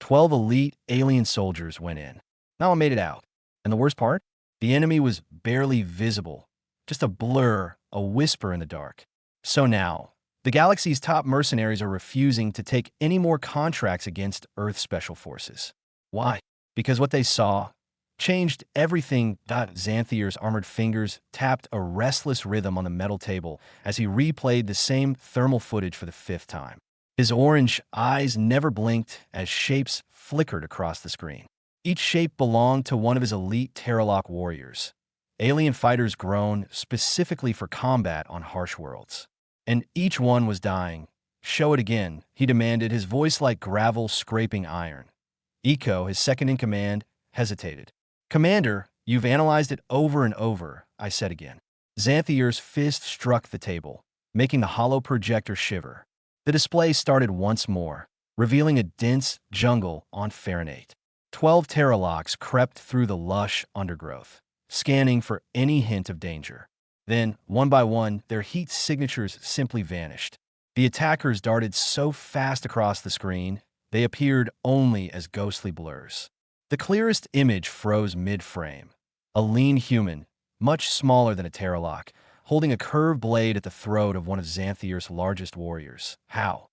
12 elite alien soldiers went in. No one made it out. And the worst part? The enemy was barely visible. Just a blur, a whisper in the dark. So now, the galaxy's top mercenaries are refusing to take any more contracts against Earth Special Forces. Why? Because what they saw changed everything. Xanthier's armored fingers tapped a restless rhythm on the metal table as he replayed the same thermal footage for the 5th time. His orange eyes never blinked as shapes flickered across the screen. Each shape belonged to one of his elite Terralock warriors, alien fighters grown specifically for combat on harsh worlds. And each one was dying. Show it again, he demanded, his voice like gravel scraping iron. Eco, his second-in-command, hesitated. Commander, you've analyzed it over and over, I said again. Xanthier's fist struck the table, making the hollow projector shiver. The display started once more, revealing a dense jungle on Fahrenheit. 12 Terralocks crept through the lush undergrowth, scanning for any hint of danger. Then, one by one, their heat signatures simply vanished. The attackers darted so fast across the screen, they appeared only as ghostly blurs. The clearest image froze mid-frame. A lean human, much smaller than a Terralock, holding a curved blade at the throat of one of Xanthier's largest warriors. How?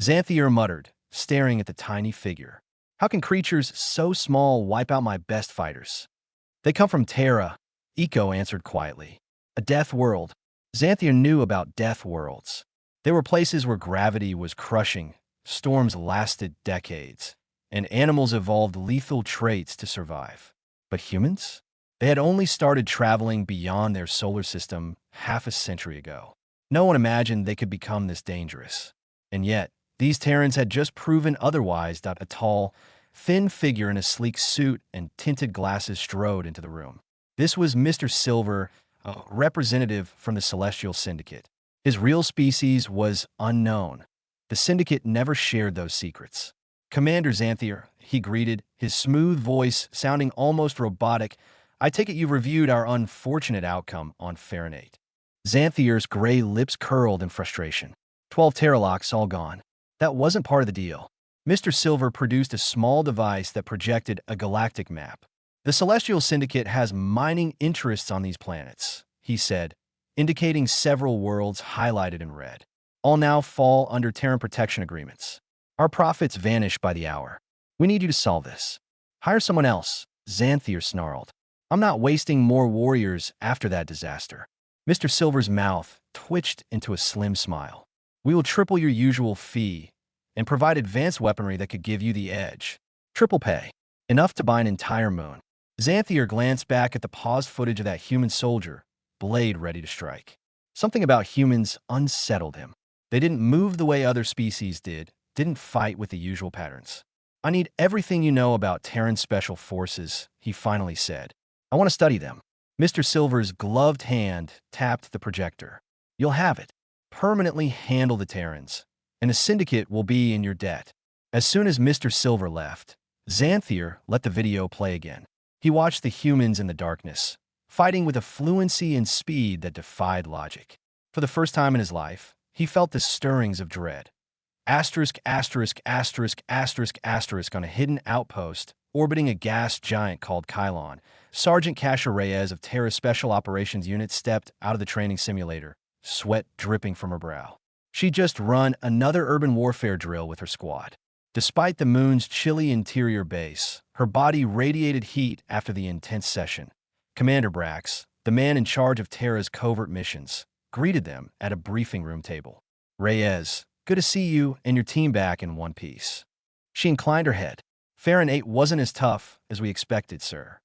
Xanthier muttered, staring at the tiny figure. How can creatures so small wipe out my best fighters? They come from Terra, Eco answered quietly. A death world. Xanthier knew about death worlds. They were places where gravity was crushing, storms lasted decades, and animals evolved lethal traits to survive. But humans? They had only started traveling beyond their solar system half a century ago. No one imagined they could become this dangerous. And yet, these Terrans had just proven otherwise. A tall, thin figure in a sleek suit and tinted glasses strode into the room. This was Mr. Silver, a representative from the Celestial Syndicate. His real species was unknown. The Syndicate never shared those secrets. Commander Xanthier, he greeted, his smooth voice sounding almost robotic. I take it you've reviewed our unfortunate outcome on Fahrenheit. Xanthier's gray lips curled in frustration. 12 Terralocks all gone. That wasn't part of the deal. Mr. Silver produced a small device that projected a galactic map. The Celestial Syndicate has mining interests on these planets, he said, indicating several worlds highlighted in red. All now fall under Terran protection agreements. Our profits vanish by the hour. We need you to solve this. Hire someone else, Xanthier snarled. I'm not wasting more warriors after that disaster. Mr. Silver's mouth twitched into a slim smile. We will triple your usual fee and provide advanced weaponry that could give you the edge. Triple pay. Enough to buy an entire moon. Xanthier glanced back at the paused footage of that human soldier, blade ready to strike. Something about humans unsettled him. They didn't move the way other species didn't fight with the usual patterns. I need everything you know about Terran Special Forces, he finally said. I want to study them. Mr. Silver's gloved hand tapped the projector. You'll have it. Permanently handle the Terrans, and the Syndicate will be in your debt. As soon as Mr. Silver left, Xanthier let the video play again. He watched the humans in the darkness, fighting with a fluency and speed that defied logic. For the first time in his life, he felt the stirrings of dread. Asterisk, asterisk, asterisk, asterisk, asterisk on a hidden outpost orbiting a gas giant called Kylon. Sergeant Kasia Reyes of Terra's Special Operations Unit stepped out of the training simulator, sweat dripping from her brow. She'd just run another urban warfare drill with her squad. Despite the moon's chilly interior base, her body radiated heat after the intense session. Commander Brax, the man in charge of Terra's covert missions, greeted them at a briefing room table. Reyes, good to see you and your team back in one piece. She inclined her head. Fahrenheit wasn't as tough as we expected, sir.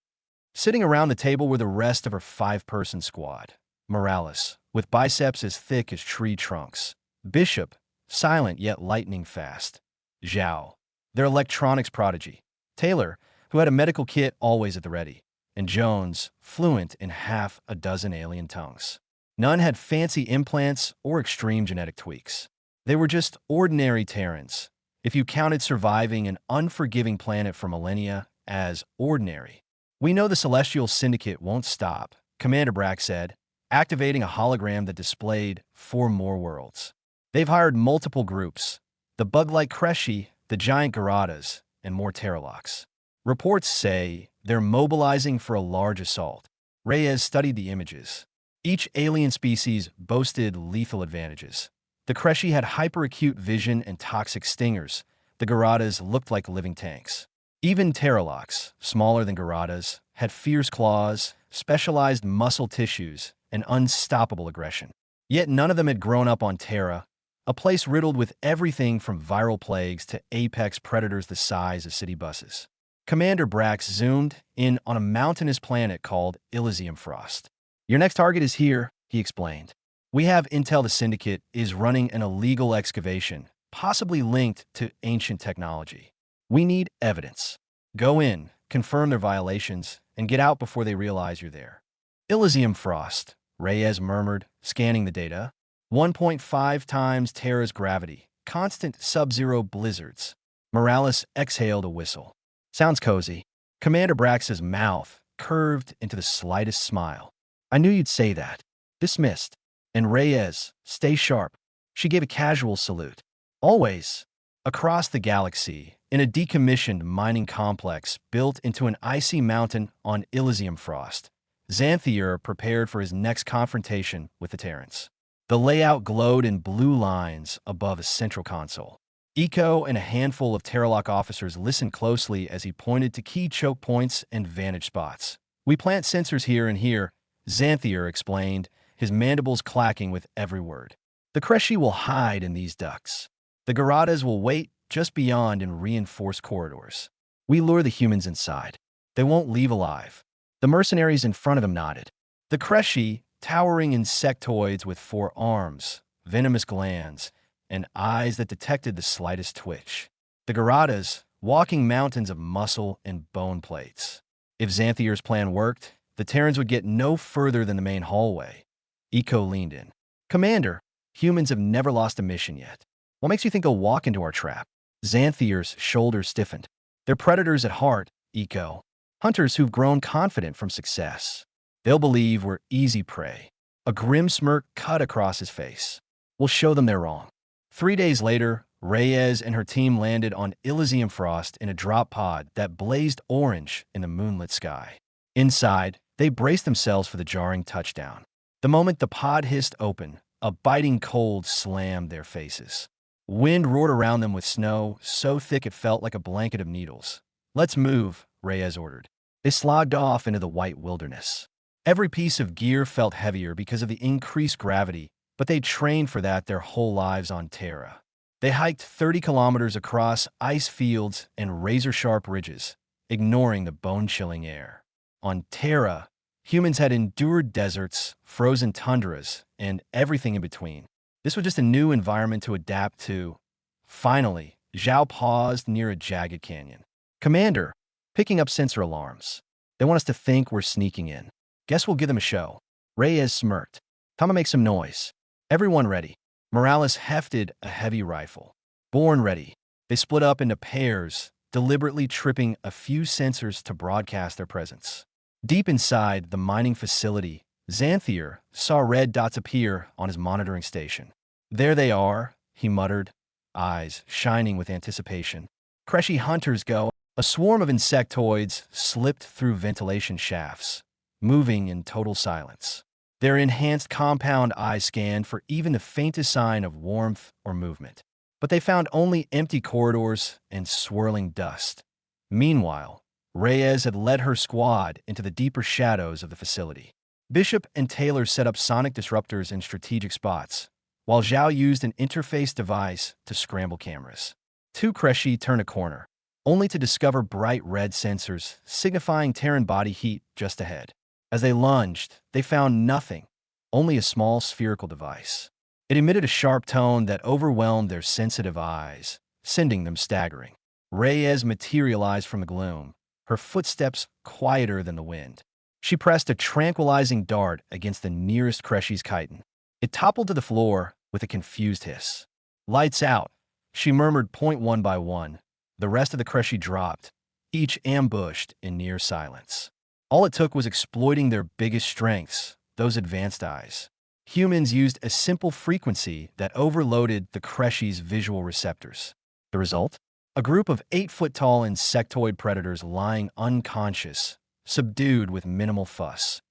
Sitting around the table were the rest of her 5-person squad. Morales, with biceps as thick as tree trunks. Bishop, silent yet lightning fast. Zhao, their electronics prodigy. Taylor, who had a medical kit always at the ready. And Jones, fluent in half a dozen alien tongues. None had fancy implants or extreme genetic tweaks. They were just ordinary Terrans, if you counted surviving an unforgiving planet for millennia as ordinary. We know the Celestial Syndicate won't stop, Commander Brack said, activating a hologram that displayed 4 more worlds. They've hired multiple groups, the bug-like Kreshi, the giant Garadas, and more Terralocks. Reports say they're mobilizing for a large assault. Reyes studied the images. Each alien species boasted lethal advantages. The Kreshi had hyperacute vision and toxic stingers. The Garadas looked like living tanks. Even Terralocks, smaller than Garadas, had fierce claws, specialized muscle tissues, and unstoppable aggression. Yet none of them had grown up on Terra, a place riddled with everything from viral plagues to apex predators the size of city buses. Commander Brax zoomed in on a mountainous planet called Elysium-Frost. "Your next target is here," he explained. "We have intel the Syndicate is running an illegal excavation, possibly linked to ancient technology. We need evidence. Go in, confirm their violations, and get out before they realize you're there." Elysium-Frost, Reyes murmured, scanning the data. 1.5 times Terra's gravity, constant sub-zero blizzards. Morales exhaled a whistle. "Sounds cozy." Commander Brax's mouth curved into the slightest smile. "I knew you'd say that." Dismissed. And Reyes, "Stay sharp." She gave a casual salute. Always. Across the galaxy, in a decommissioned mining complex built into an icy mountain on Elysium-Frost, Xanthier prepared for his next confrontation with the Terrans. The layout glowed in blue lines above a central console. Eco and a handful of Terralock officers listened closely as he pointed to key choke points and vantage spots. "We plant sensors here and here," Xanthier explained, his mandibles clacking with every word. "The Kreshi will hide in these ducts. The Garadas will wait just beyond in reinforced corridors. We lure the humans inside. They won't leave alive." The mercenaries in front of him nodded. The Kreshi, towering insectoids with 4 arms, venomous glands, and eyes that detected the slightest twitch. The Garadas, walking mountains of muscle and bone plates. If Xanthier's plan worked, the Terrans would get no further than the main hallway. Eco leaned in. "Commander, humans have never lost a mission yet. What makes you think they'll walk into our trap?" Xanthier's shoulders stiffened. "They're predators at heart, Eco. Hunters who've grown confident from success. They'll believe we're easy prey." A grim smirk cut across his face. "We'll show them they're wrong." 3 days later, Reyes and her team landed on Elysium-Frost in a drop pod that blazed orange in the moonlit sky. Inside, they braced themselves for the jarring touchdown. The moment the pod hissed open, a biting cold slammed their faces. Wind roared around them with snow so thick it felt like a blanket of needles. "Let's move," Reyes ordered. They slogged off into the white wilderness. Every piece of gear felt heavier because of the increased gravity, but they'd trained for that their whole lives on Terra. They hiked 30 kilometers across ice fields and razor-sharp ridges, ignoring the bone-chilling air. On Terra, humans had endured deserts, frozen tundras, and everything in between. This was just a new environment to adapt to. Finally, Zhao paused near a jagged canyon. "Commander, picking up sensor alarms. They want us to think we're sneaking in. Guess we'll give them a show." Reyes smirked. "Time to make some noise." Everyone ready. Morales hefted a heavy rifle. Born ready. They split up into pairs, deliberately tripping a few sensors to broadcast their presence. Deep inside the mining facility, Xanthier saw red dots appear on his monitoring station. "There they are," he muttered, eyes shining with anticipation. "Kreshi hunters go." A swarm of insectoids slipped through ventilation shafts, moving in total silence. Their enhanced compound eyes scanned for even the faintest sign of warmth or movement. But they found only empty corridors and swirling dust. Meanwhile, Reyes had led her squad into the deeper shadows of the facility. Bishop and Taylor set up sonic disruptors in strategic spots, while Zhao used an interface device to scramble cameras. 2 Kreshi turned a corner, only to discover bright red sensors signifying Terran body heat just ahead. As they lunged, they found nothing, only a small spherical device. It emitted a sharp tone that overwhelmed their sensitive eyes, sending them staggering. Reyes materialized from the gloom, her footsteps quieter than the wind. She pressed a tranquilizing dart against the nearest Kreshi's chitin. It toppled to the floor with a confused hiss. "Lights out," she murmured point one by one. The rest of the Kreshi dropped, each ambushed in near silence. All it took was exploiting their biggest strengths, those advanced eyes. Humans used a simple frequency that overloaded the Kreshi's visual receptors. The result? A group of 8-foot-tall insectoid predators lying unconscious, subdued with minimal fuss.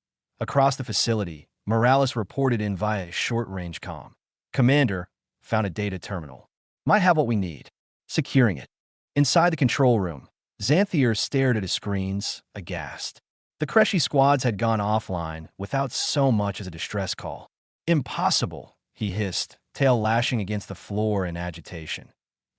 Across the facility, Morales reported in via short-range comm. Commander, found a data terminal. Might have what we need. Securing it. Inside the control room, Xanthier stared at his screens, aghast. The Kreshi squads had gone offline without so much as a distress call. Impossible, he hissed, tail lashing against the floor in agitation.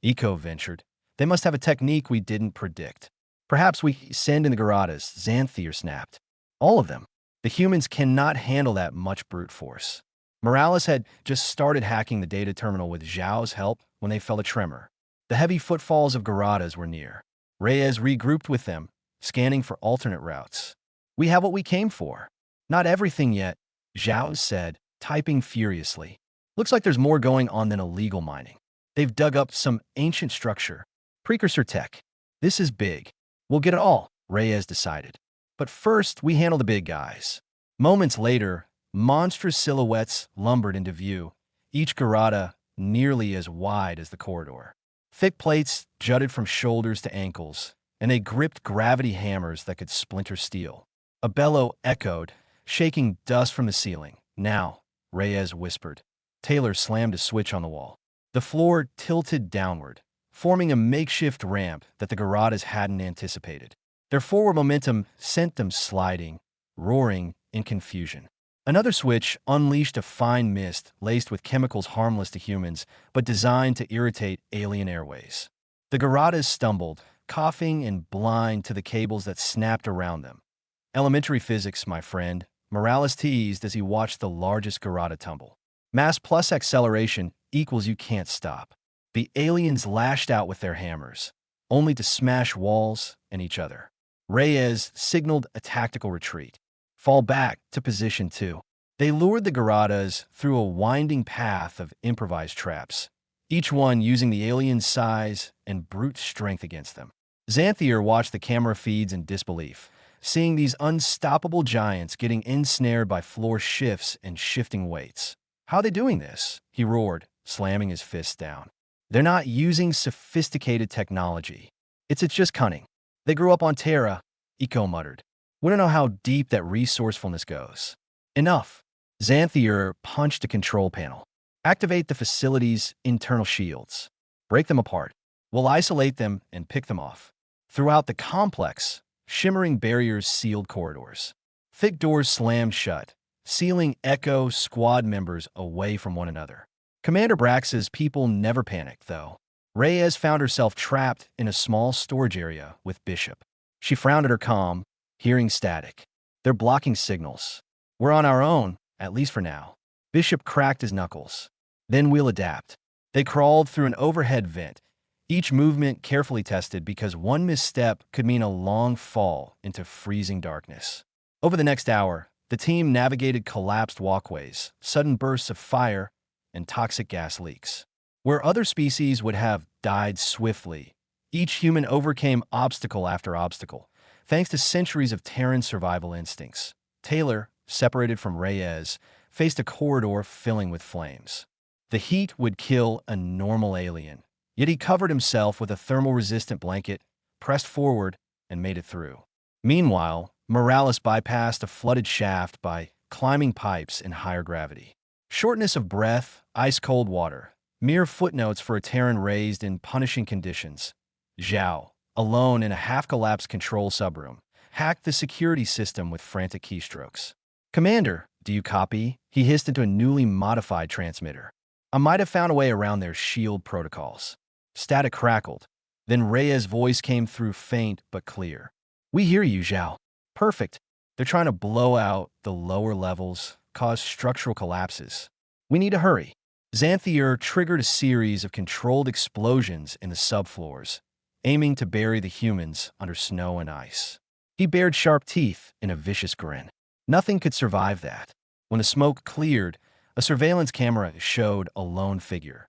Eco ventured. They must have a technique we didn't predict. Perhaps we send in the Garadas, Xanthier snapped. All of them. The humans cannot handle that much brute force. Morales had just started hacking the data terminal with Zhao's help when they felt a tremor. The heavy footfalls of Garadas were near. Reyes regrouped with them, scanning for alternate routes. We have what we came for. Not everything yet, Zhao said, typing furiously. Looks like there's more going on than illegal mining. They've dug up some ancient structure. Precursor tech. This is big. We'll get it all, Reyes decided. But first, we handle the big guys. Moments later, monstrous silhouettes lumbered into view, each Garada nearly as wide as the corridor. Thick plates jutted from shoulders to ankles, and they gripped gravity hammers that could splinter steel. A bellow echoed, shaking dust from the ceiling. Now, Reyes whispered. Taylor slammed a switch on the wall. The floor tilted downward, forming a makeshift ramp that the Garadas hadn't anticipated. Their forward momentum sent them sliding, roaring in confusion. Another switch unleashed a fine mist laced with chemicals harmless to humans, but designed to irritate alien airways. The Garadas stumbled, coughing and blind to the cables that snapped around them. Elementary physics, my friend, Morales teased as he watched the largest Garada tumble. Mass plus acceleration equals you can't stop. The aliens lashed out with their hammers, only to smash walls and each other. Reyes signaled a tactical retreat. Fall back to position 2. They lured the Garadas through a winding path of improvised traps, each one using the alien's size and brute strength against them. Xanthier watched the camera feeds in disbelief, seeing these unstoppable giants getting ensnared by floor shifts and shifting weights. How are they doing this? He roared, slamming his fists down. They're not using sophisticated technology. It's just cunning. They grew up on Terra, Eco muttered. We don't know how deep that resourcefulness goes. Enough. Xanthier punched a control panel. Activate the facility's internal shields. Break them apart. We'll isolate them and pick them off. Throughout the complex, shimmering barriers sealed corridors. Thick doors slammed shut, sealing Echo squad members away from one another. Commander Brax's people never panicked, though. Reyes found herself trapped in a small storage area with Bishop. She frowned at her comm, hearing static. They're blocking signals. We're on our own, at least for now. Bishop cracked his knuckles. Then we'll adapt. They crawled through an overhead vent, each movement carefully tested because one misstep could mean a long fall into freezing darkness. Over the next hour, the team navigated collapsed walkways, sudden bursts of fire, and toxic gas leaks. Where other species would have died swiftly, each human overcame obstacle after obstacle, thanks to centuries of Terran survival instincts. Taylor, separated from Reyes, faced a corridor filling with flames. The heat would kill a normal alien, yet he covered himself with a thermal-resistant blanket, pressed forward, and made it through. Meanwhile, Morales bypassed a flooded shaft by climbing pipes in higher gravity. Shortness of breath, ice-cold water, mere footnotes for a Terran raised in punishing conditions. Zhao, alone in a half-collapsed control subroom, hacked the security system with frantic keystrokes. Commander, do you copy? He hissed into a newly modified transmitter. I might have found a way around their shield protocols. Static crackled. Then Reyes' voice came through faint but clear. We hear you, Zhao. Perfect. They're trying to blow out the lower levels, cause structural collapses. We need to hurry. Xanthier triggered a series of controlled explosions in the subfloors, aiming to bury the humans under snow and ice. He bared sharp teeth in a vicious grin. Nothing could survive that. When the smoke cleared, a surveillance camera showed a lone figure.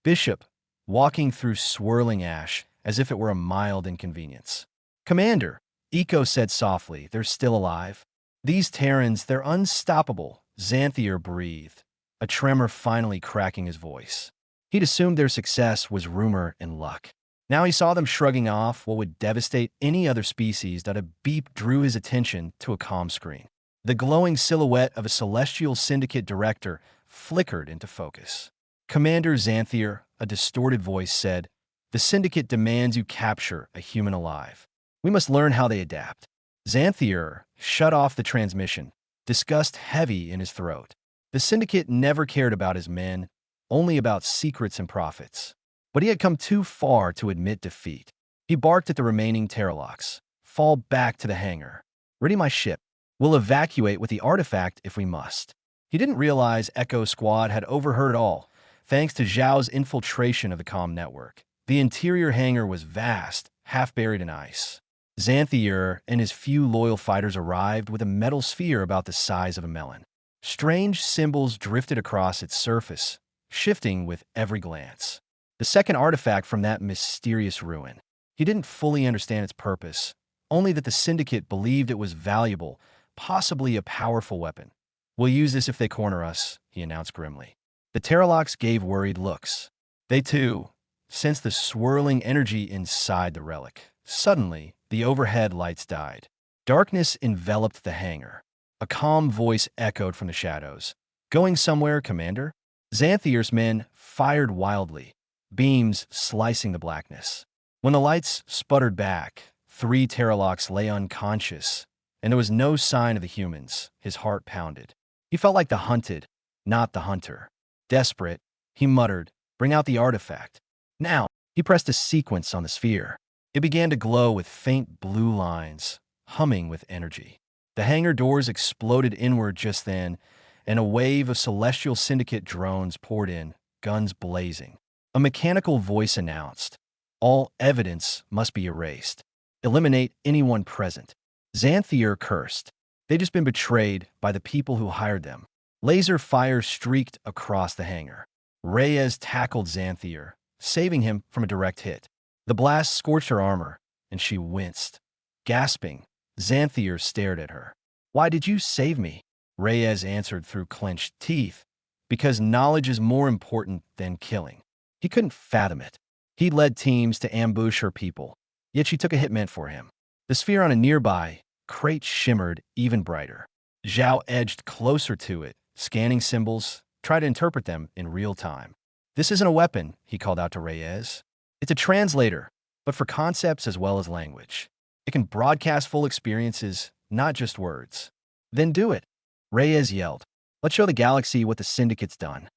Bishop, walking through swirling ash as if it were a mild inconvenience. Commander, Eco said softly, they're still alive. These Terrans, they're unstoppable, Xanthier breathed, a tremor finally cracking his voice. He'd assumed their success was rumor and luck. Now he saw them shrugging off what would devastate any other species that a beep drew his attention to a comm screen. The glowing silhouette of a celestial syndicate director flickered into focus. Commander Xanthier, a distorted voice said, "The syndicate demands you capture a human alive. We must learn how they adapt." Xanthier shut off the transmission, disgust heavy in his throat. The syndicate never cared about his men, only about secrets and profits. But he had come too far to admit defeat. He barked at the remaining Terralox. "Fall back to the hangar. Ready my ship. We'll evacuate with the artifact if we must." He didn't realize Echo Squad had overheard it all, thanks to Zhao's infiltration of the comm network. The interior hangar was vast, half buried in ice. Xanthier and his few loyal fighters arrived with a metal sphere about the size of a melon. Strange symbols drifted across its surface, shifting with every glance. The second artifact from that mysterious ruin. He didn't fully understand its purpose, only that the Syndicate believed it was valuable, possibly a powerful weapon. "We'll use this if they corner us," he announced grimly. The Terralox gave worried looks. They, too, sensed the swirling energy inside the relic. Suddenly, the overhead lights died. Darkness enveloped the hangar. A calm voice echoed from the shadows. "Going somewhere, Commander?" Xanthier's men fired wildly, beams slicing the blackness. When the lights sputtered back, 3 Terralox lay unconscious, and there was no sign of the humans. His heart pounded. He felt like the hunted, not the hunter. Desperate, he muttered, "Bring out the artifact." Now, he pressed a sequence on the sphere. It began to glow with faint blue lines, humming with energy. The hangar doors exploded inward just then, and a wave of Celestial Syndicate drones poured in, guns blazing. A mechanical voice announced, "All evidence must be erased. Eliminate anyone present." Xanthier cursed. They'd just been betrayed by the people who hired them. Laser fire streaked across the hangar. Reyes tackled Xanthier, saving him from a direct hit. The blast scorched her armor, and she winced. Gasping, Xanthier stared at her. "Why did you save me?" Reyes answered through clenched teeth. "Because knowledge is more important than killing." He couldn't fathom it. He'd led teams to ambush her people, yet she took a hit meant for him. The sphere on a nearby crate shimmered even brighter. Zhao edged closer to it, scanning symbols, tried to interpret them in real time. "This isn't a weapon," he called out to Reyes. "It's a translator, but for concepts as well as language. It can broadcast full experiences, not just words." "Then do it," Reyes yelled. "Let's show the galaxy what the Syndicate's done."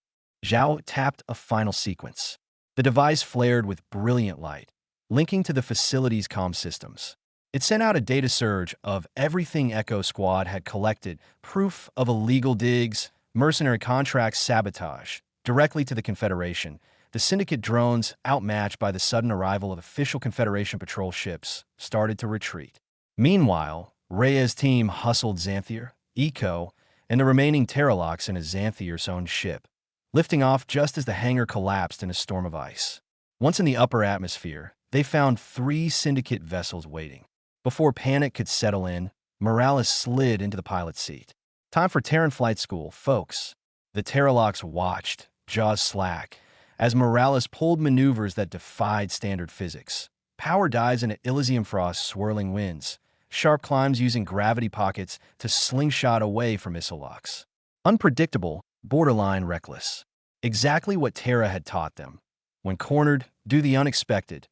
Zhao tapped a final sequence. The device flared with brilliant light, linking to the facility's comm systems. It sent out a data surge of everything Echo Squad had collected, proof of illegal digs, mercenary contracts, sabotage, directly to the Confederation. The Syndicate drones, outmatched by the sudden arrival of official Confederation patrol ships, started to retreat. Meanwhile, Reyes' team hustled Xanthier, Eco, and the remaining Terralox in a Xanthier's own ship, lifting off just as the hangar collapsed in a storm of ice. Once in the upper atmosphere, they found 3 Syndicate vessels waiting. Before panic could settle in, Morales slid into the pilot's seat. "Time for Terran flight school, folks." The Terralox watched, jaws slack, as Morales pulled maneuvers that defied standard physics. Power dives into Elysium-Frost swirling winds, sharp climbs using gravity pockets to slingshot away from missile locks. Unpredictable, borderline reckless. Exactly what Terra had taught them. When cornered, do the unexpected.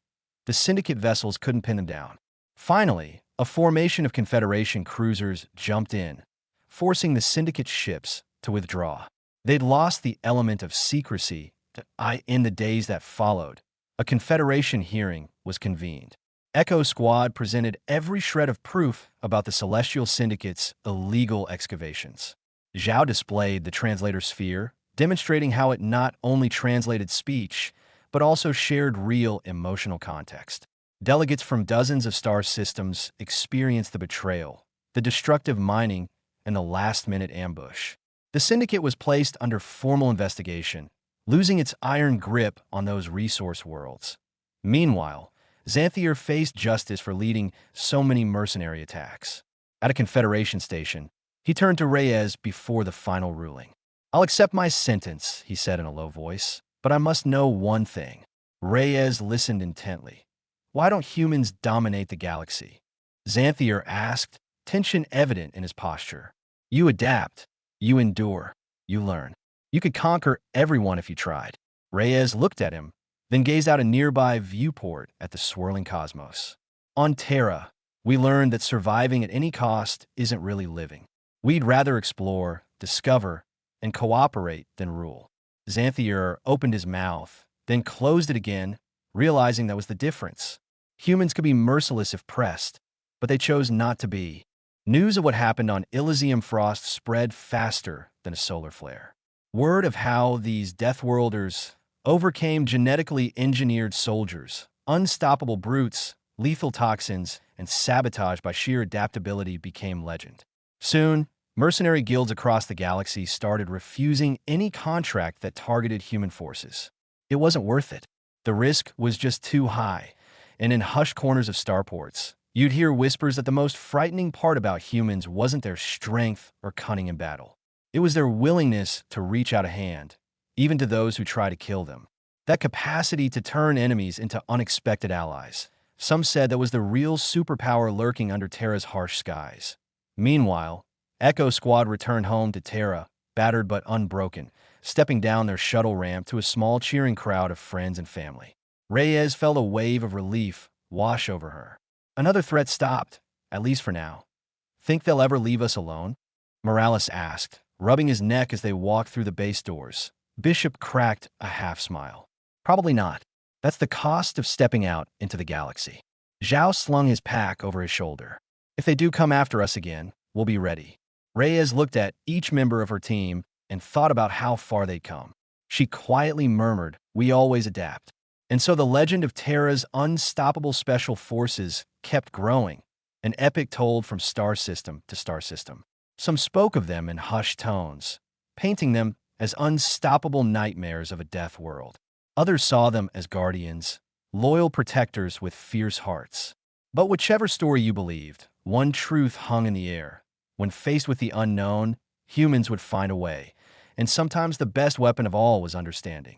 The Syndicate vessels couldn't pin them down. Finally, a formation of Confederation cruisers jumped in, forcing the Syndicate ships to withdraw. They'd lost the element of secrecy in the days that followed. A Confederation hearing was convened. Echo Squad presented every shred of proof about the Celestial Syndicate's illegal excavations. Zhao displayed the translator sphere, demonstrating how it not only translated speech, but also shared real emotional context. Delegates from dozens of star systems experienced the betrayal, the destructive mining, and the last-minute ambush. The Syndicate was placed under formal investigation, losing its iron grip on those resource worlds. Meanwhile, Xanthier faced justice for leading so many mercenary attacks. At a Confederation station, he turned to Reyes before the final ruling. "I'll accept my sentence," he said in a low voice, "but I must know one thing." Reyes listened intently. why don't humans dominate the galaxy? Xanthier asked, tension evident in his posture. You adapt. You endure. You learn. You could conquer everyone if you tried. Reyes looked at him, then gazed out a nearby viewport at the swirling cosmos. On Terra, we learned that surviving at any cost isn't really living. We'd rather explore, discover, and cooperate than rule. Xanthier opened his mouth, then closed it again, realizing that was the difference. Humans could be merciless if pressed, but they chose not to be. News of what happened on Elysium-Frost spread faster than a solar flare. Word of how these Deathworlders overcame genetically engineered soldiers, unstoppable brutes, lethal toxins, and sabotage by sheer adaptability became legend. Soon, mercenary guilds across the galaxy started refusing any contract that targeted human forces. It wasn't worth it. The risk was just too high, and in hushed corners of starports, you'd hear whispers that the most frightening part about humans wasn't their strength or cunning in battle. It was their willingness to reach out a hand, even to those who try to kill them. That capacity to turn enemies into unexpected allies. Some said that was the real superpower lurking under Terra's harsh skies. Meanwhile, Echo Squad returned home to Terra, battered but unbroken, stepping down their shuttle ramp to a small cheering crowd of friends and family. Reyes felt a wave of relief wash over her. Another threat stopped, at least for now. Think they'll ever leave us alone? Morales asked, rubbing his neck as they walked through the base doors. Bishop cracked a half-smile. Probably not. That's the cost of stepping out into the galaxy. Zhao slung his pack over his shoulder. If they do come after us again, we'll be ready. Reyes looked at each member of her team and thought about how far they'd come. She quietly murmured, we always adapt. And so the legend of Terra's unstoppable special forces kept growing, an epic told from star system to star system. Some spoke of them in hushed tones, painting them as unstoppable nightmares of a death world. Others saw them as guardians, loyal protectors with fierce hearts. But whichever story you believed, one truth hung in the air. When faced with the unknown, humans would find a way, and sometimes the best weapon of all was understanding.